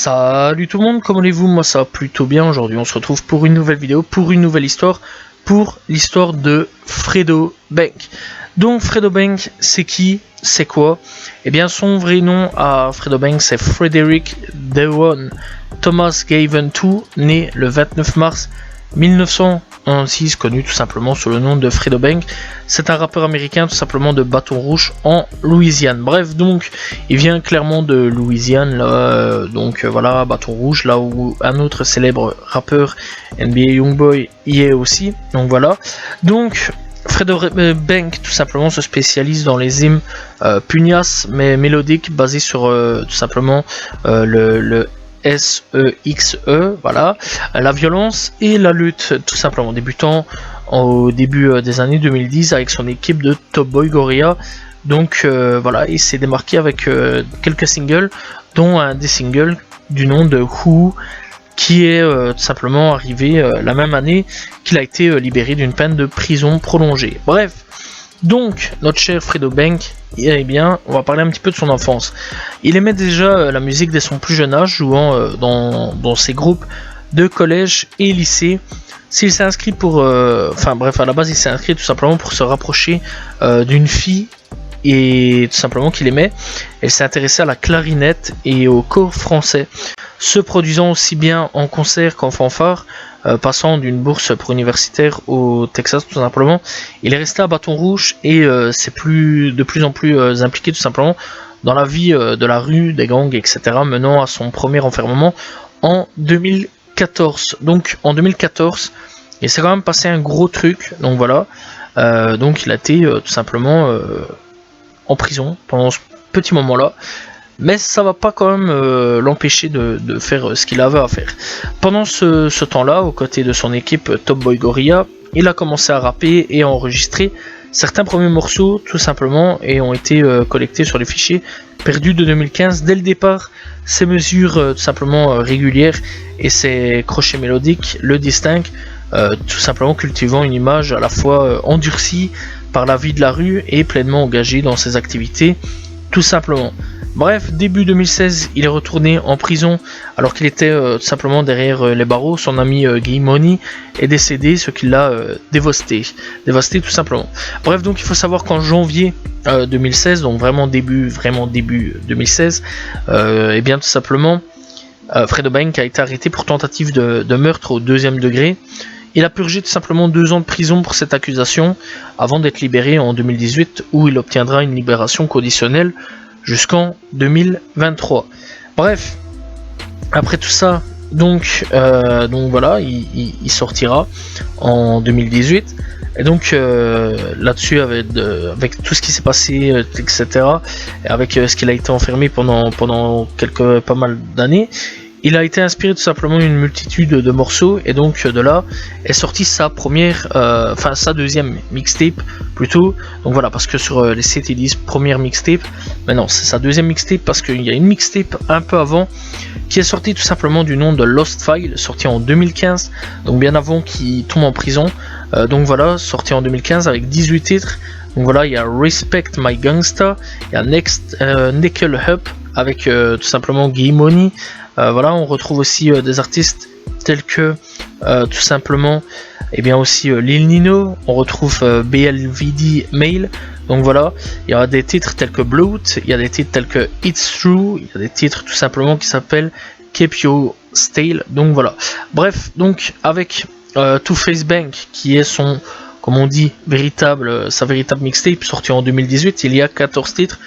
Salut tout le monde, comment allez-vous? Moi ça va plutôt bien. Aujourd'hui on se retrouve pour une nouvelle vidéo, pour une nouvelle histoire, pour l'histoire de Fredo Bank. Donc Fredo Bank, c'est qui? C'est quoi? Eh bien son vrai nom à Fredo Bank c'est Frederick Dewan Thomas Gaven II, né le 29 mars 1996, connu tout simplement sous le nom de Fredo Bank. C'est un rappeur américain tout simplement de Baton Rouge en Louisiane. Bref, donc il vient clairement de Louisiane, là, voilà, Baton Rouge, là où un autre célèbre rappeur NBA Youngboy y est aussi. Donc voilà, donc Fredo Bank tout simplement se spécialise dans les hymnes pugnaces mais mélodiques basés sur tout simplement le SEXE, voilà, la violence et la lutte, tout simplement, débutant au début des années 2010 avec son équipe de Top Boy Gorilla. Donc voilà, il s'est démarqué avec quelques singles, dont un des singles du nom de Who, qui est tout simplement arrivé la même année qu'il a été libéré d'une peine de prison prolongée. Bref, donc notre cher Fredo Bank, eh bien, on va parler un petit peu de son enfance. Il aimait déjà la musique dès son plus jeune âge, jouant dans ses groupes de collège et lycée. S'il s'est inscrit pour, bref, à la base, il s'est inscrit tout simplement pour se rapprocher d'une fille et tout simplement qu'il aimait. Elle s'est intéressée à la clarinette et au chor français, se produisant aussi bien en concert qu'en fanfare. Passant d'une bourse pour universitaire au Texas tout simplement, il est resté à Baton Rouge et c'est de plus en plus impliqué tout simplement dans la vie de la rue, des gangs, etc. menant à son premier enfermement en 2014. Donc en 2014, il s'est quand même passé un gros truc, donc voilà, donc il a été tout simplement en prison pendant ce petit moment là. Mais ça va pas quand même l'empêcher de faire ce qu'il avait à faire. Pendant ce temps-là, aux côtés de son équipe Top Boy Gorilla, il a commencé à rapper et à enregistrer certains premiers morceaux tout simplement et ont été collectés sur les fichiers perdus de 2015. Dès le départ, ces mesures tout simplement régulières et ces crochets mélodiques le distinguent, tout simplement cultivant une image à la fois endurcie par la vie de la rue et pleinement engagé dans ses activités tout simplement. Bref, début 2016, il est retourné en prison alors qu'il était tout simplement derrière les barreaux. Son ami Guy Money est décédé, ce qui l'a dévasté tout simplement. Bref, donc il faut savoir qu'en janvier 2016, donc vraiment début 2016, et bien tout simplement, Fredo Bank a été arrêté pour tentative de meurtre au 2e degré. Il a purgé tout simplement 2 ans de prison pour cette accusation avant d'être libéré en 2018 où il obtiendra une libération conditionnelle jusqu'en 2023. Bref, après tout ça, donc voilà, il sortira en 2018. Et donc là-dessus, avec tout ce qui s'est passé, etc., et avec ce qu'il a été enfermé pendant pas mal d'années, il a été inspiré tout simplement une multitude de morceaux et donc de là est sorti sa deuxième mixtape plutôt. Donc voilà, parce que sur les sites ils disent première mixtape, mais non, c'est sa deuxième mixtape parce qu'il y a une mixtape un peu avant qui est sortie tout simplement du nom de Lost File, sorti en 2015, donc bien avant qu'il tombe en prison. Donc voilà, sorti en 2015 avec 18 titres. Donc voilà, il y a Respect My Gangsta, il y a Next Nickel Up avec tout simplement Guy Money. Voilà, on retrouve aussi des artistes tels que tout simplement aussi Lil Nino, on retrouve BLVD Mail. Donc voilà, il y aura des titres tels que Bloat, il y a des titres tels que It's True, il y a des titres tout simplement qui s'appellent Keep Your Style. Donc voilà, bref, donc avec Two Face Bank qui est son, comme on dit, sa véritable mixtape sortie en 2018, il y a 14 titres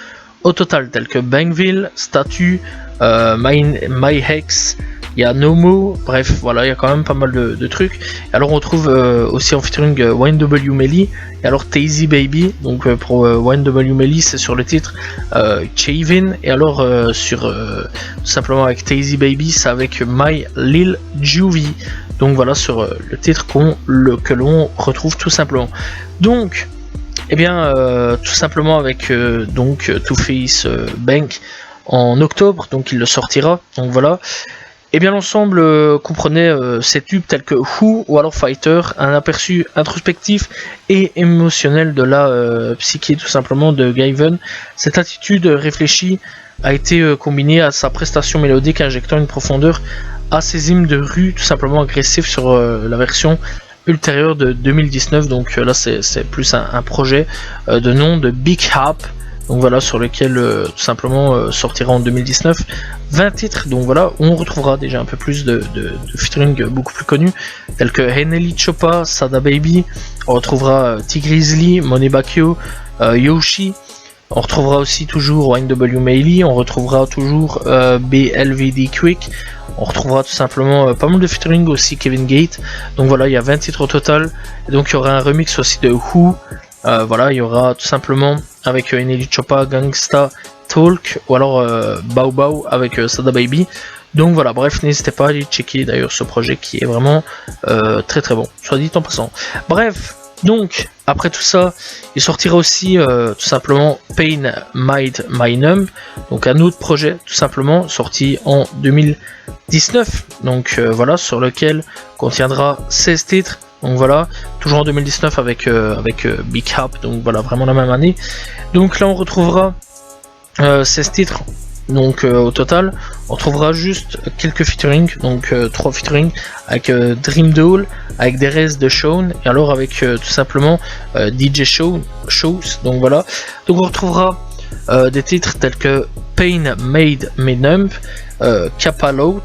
au total tels que Bankville, Statue, My Hex, il y a Nomo, bref voilà, il y a quand même pas mal de trucs. Et alors on retrouve aussi en featuring YNW Melly et alors Tazy Baby. Donc pour YNW Melly c'est sur le titre Chavin et alors tout simplement avec Tazy Baby c'est avec My Lil Juvie. Donc voilà sur le titre que l'on retrouve tout simplement. Donc tout simplement avec Two Face Bank en octobre, donc il le sortira. Donc voilà. L'ensemble comprenait ces tubes tels que Who ou alors Fighter, un aperçu introspectif et émotionnel de la psyché tout simplement de Gaven. Cette attitude réfléchie a été combiné à sa prestation mélodique, injectant une profondeur à ses hymnes de rue tout simplement agressifs sur la version ultérieure de 2019. Donc là c'est plus un projet de nom de Big Hap, donc voilà, sur lequel tout simplement sortira en 2019 20 titres. Donc voilà, on retrouvera déjà un peu plus de featuring beaucoup plus connus tels que Henely Choppa, Sada Baby, on retrouvera T-Grizzly, Money Bakio, Yoshi. On retrouvera aussi toujours YNW Meili, on retrouvera toujours BLVD Quick, on retrouvera tout simplement pas mal de featuring aussi Kevin Gate. Donc voilà, il y a 20 titres au total, et donc il y aura un remix aussi de Who. Voilà, il y aura tout simplement avec Henely Choppa, Gangsta Talk, ou alors Bao Bao avec Sada Baby. Donc voilà, bref, n'hésitez pas à aller checker d'ailleurs ce projet qui est vraiment très très bon, soit dit en passant. Bref, donc après tout ça, il sortira aussi tout simplement Pain Might My Numb, donc un autre projet tout simplement sorti en 2019, donc voilà, sur lequel contiendra 16 titres. Donc voilà, toujours en 2019 avec Big Hap, donc voilà, vraiment la même année. Donc là on retrouvera 16 titres. Donc au total, on trouvera juste quelques featuring, donc 3 featuring avec Dream Doll, avec Derez de Shawn, et alors avec tout simplement DJ Shows. Donc voilà, donc on retrouvera des titres tels que Pain Made Me Numb, Kappa Lout,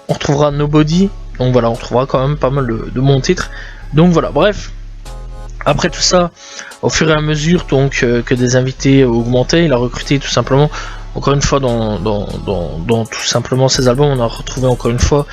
on retrouvera Nobody. Donc voilà, on trouvera quand même pas mal de bons titres. Donc voilà, bref. Après tout ça, au fur et à mesure donc que des invités augmentaient, il a recruté tout simplement, encore une fois, dans tout simplement ses albums, on a retrouvé encore une fois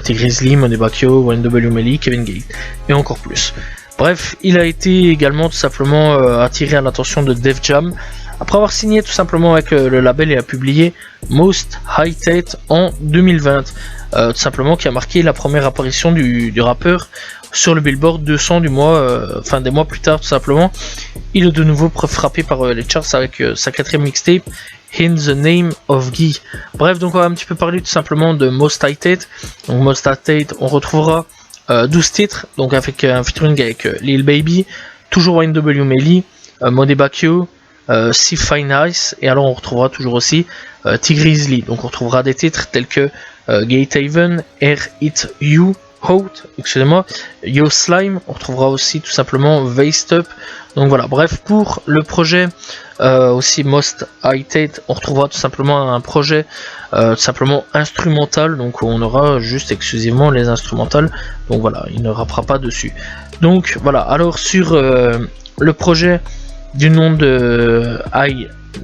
T-Grizzly, Money Bakio, YNW Meili, Kevin Gate, et encore plus. Bref, il a été également tout simplement attiré à l'attention de Def Jam, après avoir signé tout simplement avec le label et a publié Most High-Tate en 2020, tout simplement qui a marqué la première apparition du rappeur sur le Billboard 200 du mois, enfin des mois plus tard tout simplement. Il est de nouveau frappé par les charts avec sa 4ème mixtape In the Name of Guy. Bref, donc on va un petit peu parler tout simplement de Most High-Tate. Donc Most High-Tate, on retrouvera 12 titres, donc avec un featuring avec Lil Baby, toujours YNW Meili, Money Bakio, C Fine Ice, et alors on retrouvera toujours aussi T-Grizzly. Donc on retrouvera des titres tels que Gatehaven, Air It You, Out, excusez-moi, Yo Slime, on retrouvera aussi tout simplement Vaced Up. Donc voilà, bref, pour le projet aussi Most High-Tate, on retrouvera tout simplement un projet tout simplement instrumental, donc on aura juste exclusivement les instrumentales, donc voilà, il ne rappera pas dessus. Donc voilà, alors sur le projet du nom de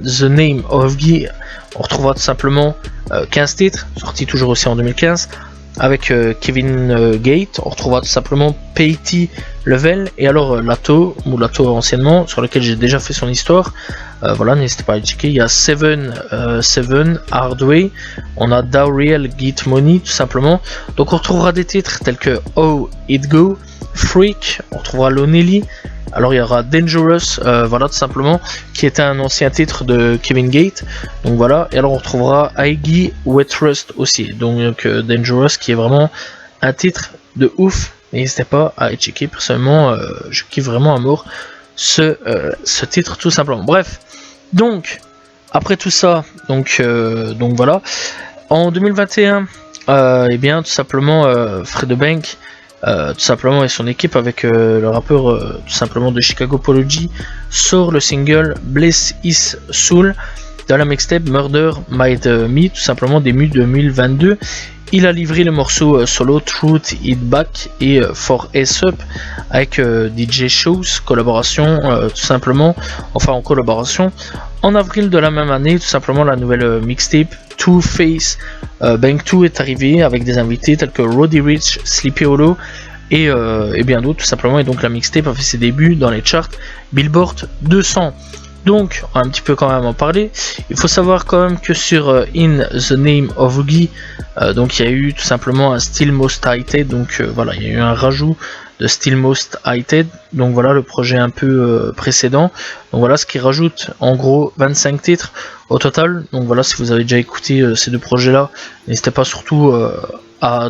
The Name of Guy, on retrouvera tout simplement 15 titres, sortis toujours aussi en 2015, avec Kevin Gate. On retrouvera tout simplement Payty Level, et alors Lato, ou Lato anciennement, sur lequel j'ai déjà fait son histoire. Voilà, n'hésitez pas à aller checker. Il y a Seven Hardway, on a Dowreal Git Money tout simplement. Donc on retrouvera des titres tels que Oh It Go, Freak, on retrouvera Lonely. Alors il y aura Dangerous, voilà tout simplement, qui était un ancien titre de Kevin Gate. Donc voilà, et alors on retrouvera Iggy Wet Rust aussi. Donc Dangerous, qui est vraiment un titre de ouf. N'hésitez pas à aller checker. Personnellement, je kiffe vraiment à mort ce titre tout simplement. Bref, donc après tout ça, donc voilà, en 2021, et bien tout simplement Fredo Bank. Tout simplement, et son équipe avec le rappeur tout simplement de Chicago Apology sort le single Bless His Soul de la mixtape Murder Might Me, tout simplement début 2022. Il a livré le morceau solo Truth It Back et For S Up avec DJ Shows, collaboration tout simplement, enfin en collaboration. En avril de la même année, tout simplement, la nouvelle mixtape Two Face Bank 2 est arrivée avec des invités tels que Roddy Ricch, Sleepy Hollow et bien d'autres tout simplement, et donc la mixtape a fait ses débuts dans les charts Billboard 200. Donc on va un petit peu quand même en parler. Il faut savoir quand même que sur In the Name of Guy, donc il y a eu tout simplement un Still Most High-Tate, donc voilà, il y a eu un rajout de Still Most High-Tate, donc voilà le projet un peu précédent. Donc voilà ce qui rajoute en gros 25 titres au total. Donc voilà, si vous avez déjà écouté ces deux projets là, n'hésitez pas surtout à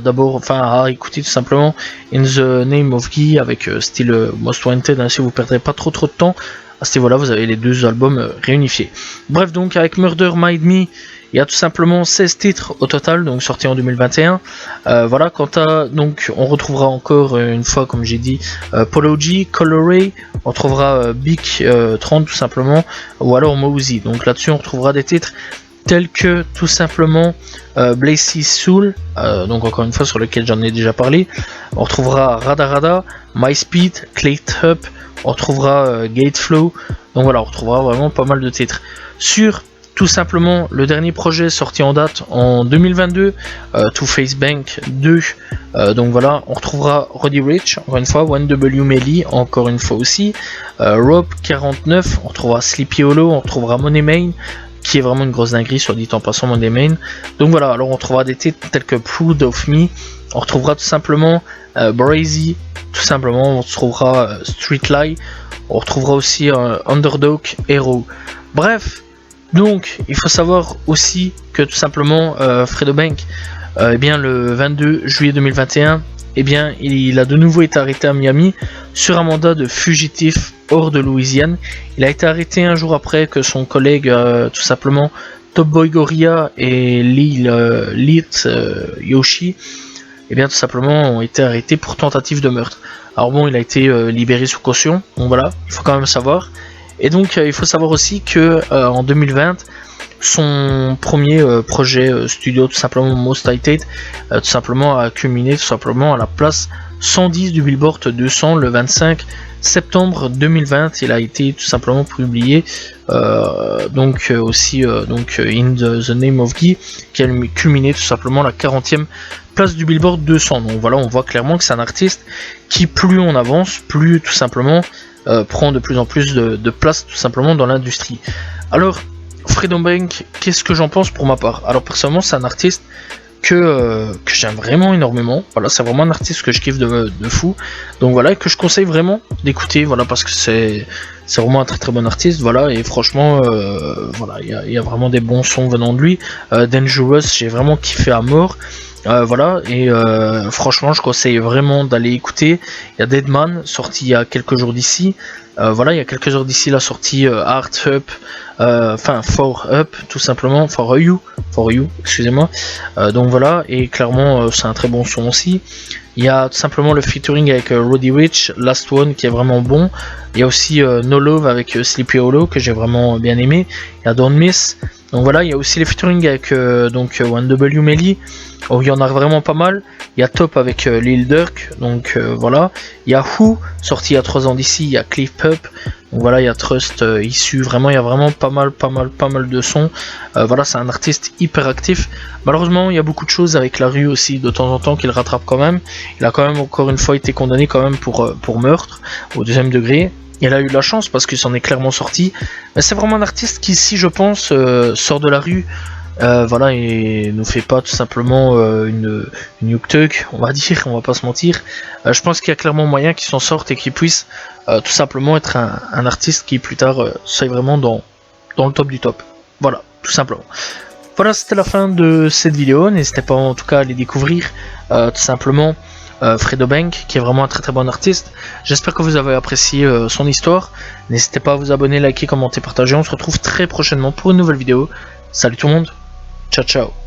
écouter tout simplement In the Name of Guy avec Still Most Wanted, hein, si vous perdrez pas trop de temps. À ce niveau-là, vous avez les deux albums réunifiés. Bref, donc avec Murder Might Me Il y a tout simplement 16 titres au total, donc sortis en 2021. Voilà, quant à, donc on retrouvera encore une fois, comme j'ai dit, Polo G, Coloray, on retrouvera Big 30 tout simplement, ou alors Mosey. Donc là-dessus on retrouvera des titres tels que tout simplement Blazy Soul, donc encore une fois sur lequel j'en ai déjà parlé. On retrouvera Rada, MySpeed, Claytup, on retrouvera Gateflow. Donc voilà, on retrouvera vraiment pas mal de titres. Sur tout simplement le dernier projet sorti en date en 2022, Two Face Bank 2, donc voilà, on retrouvera Roddy Ricch, encore une fois, 1W Melee, encore une fois aussi, Rob 49, on retrouvera Sleepy Hollow, on retrouvera Money Main, qui est vraiment une grosse dinguerie, soit dit en passant, Money Main. Donc voilà, alors on retrouvera des titres tels que Proud of Me, on retrouvera tout simplement Brazy, tout simplement, on retrouvera Street Lie, on retrouvera aussi Underdog Hero. Bref, donc il faut savoir aussi que tout simplement Fredo Bank, eh bien, le 22 juillet 2021, eh bien, il a de nouveau été arrêté à Miami sur un mandat de fugitif hors de Louisiane. Il a été arrêté un jour après que son collègue, tout simplement, Top Boy Gorilla et Lil Yoshi, eh bien, tout simplement, ont été arrêtés pour tentative de meurtre. Alors bon, il a été libéré sous caution, donc voilà, il faut quand même savoir. Et donc, il faut savoir aussi que en 2020, son premier projet studio, tout simplement Most Hated, tout simplement a culminé tout simplement à la place 110 du Billboard 200 le 25 septembre 2020. Il a été tout simplement publié donc aussi donc In the Name of Guy, qui a culminé tout simplement la 40e place du Billboard 200. Donc voilà, on voit clairement que c'est un artiste qui, plus on avance, plus tout simplement prend de plus en plus de place tout simplement dans l'industrie. Alors Fredo Bank, qu'est-ce que j'en pense pour ma part? Alors personnellement, c'est un artiste que j'aime vraiment énormément. Voilà, c'est vraiment un artiste que je kiffe de fou. Donc voilà, que je conseille vraiment d'écouter. Voilà, parce que c'est vraiment un très très bon artiste. Voilà, et franchement, voilà, il y a vraiment des bons sons venant de lui. Dangerous, j'ai vraiment kiffé à mort. Voilà, et franchement, je conseille vraiment d'aller écouter. Il y a Deadman, sorti il y a quelques jours d'ici. Voilà, il y a quelques heures d'ici la sortie Art Up, enfin For Up, tout simplement, For You, excusez-moi. Donc voilà, et clairement, c'est un très bon son aussi. Il y a tout simplement le featuring avec Roddy Ricch, Last One, qui est vraiment bon. Il y a aussi No Love avec Sleepy Hollow, que j'ai vraiment bien aimé. Il y a Don't Miss. Donc voilà, il y a aussi les featuring avec donc 1W Melee. Oh, il y en a vraiment pas mal. Il y a Top avec Lil Durk, donc voilà. Il y a Who, sorti il y a 3 ans d'ici. Il y a Cliff Pup, donc voilà. Il y a Trust issu. Vraiment, il y a vraiment pas mal de sons. Voilà, c'est un artiste hyper actif. Malheureusement, il y a beaucoup de choses avec la rue aussi, de temps en temps, qu'il rattrape quand même. Il a quand même encore une fois été condamné quand même pour meurtre au 2e degré. Il a eu de la chance parce qu'il s'en est clairement sorti. Mais c'est vraiment un artiste qui, si je pense, sort de la rue. Voilà, et nous fait pas tout simplement une yuk-tuk, on va dire, on va pas se mentir. Je pense qu'il y a clairement moyen qu'il s'en sorte et qu'il puisse tout simplement être un artiste qui plus tard soit vraiment dans le top du top. Voilà, tout simplement. Voilà, c'était la fin de cette vidéo. N'hésitez pas en tout cas à aller découvrir tout simplement Fredo Bank, qui est vraiment un très très bon artiste. J'espère que vous avez apprécié son histoire. N'hésitez pas à vous abonner, liker, commenter, partager. On se retrouve très prochainement pour une nouvelle vidéo. Salut tout le monde, ciao ciao.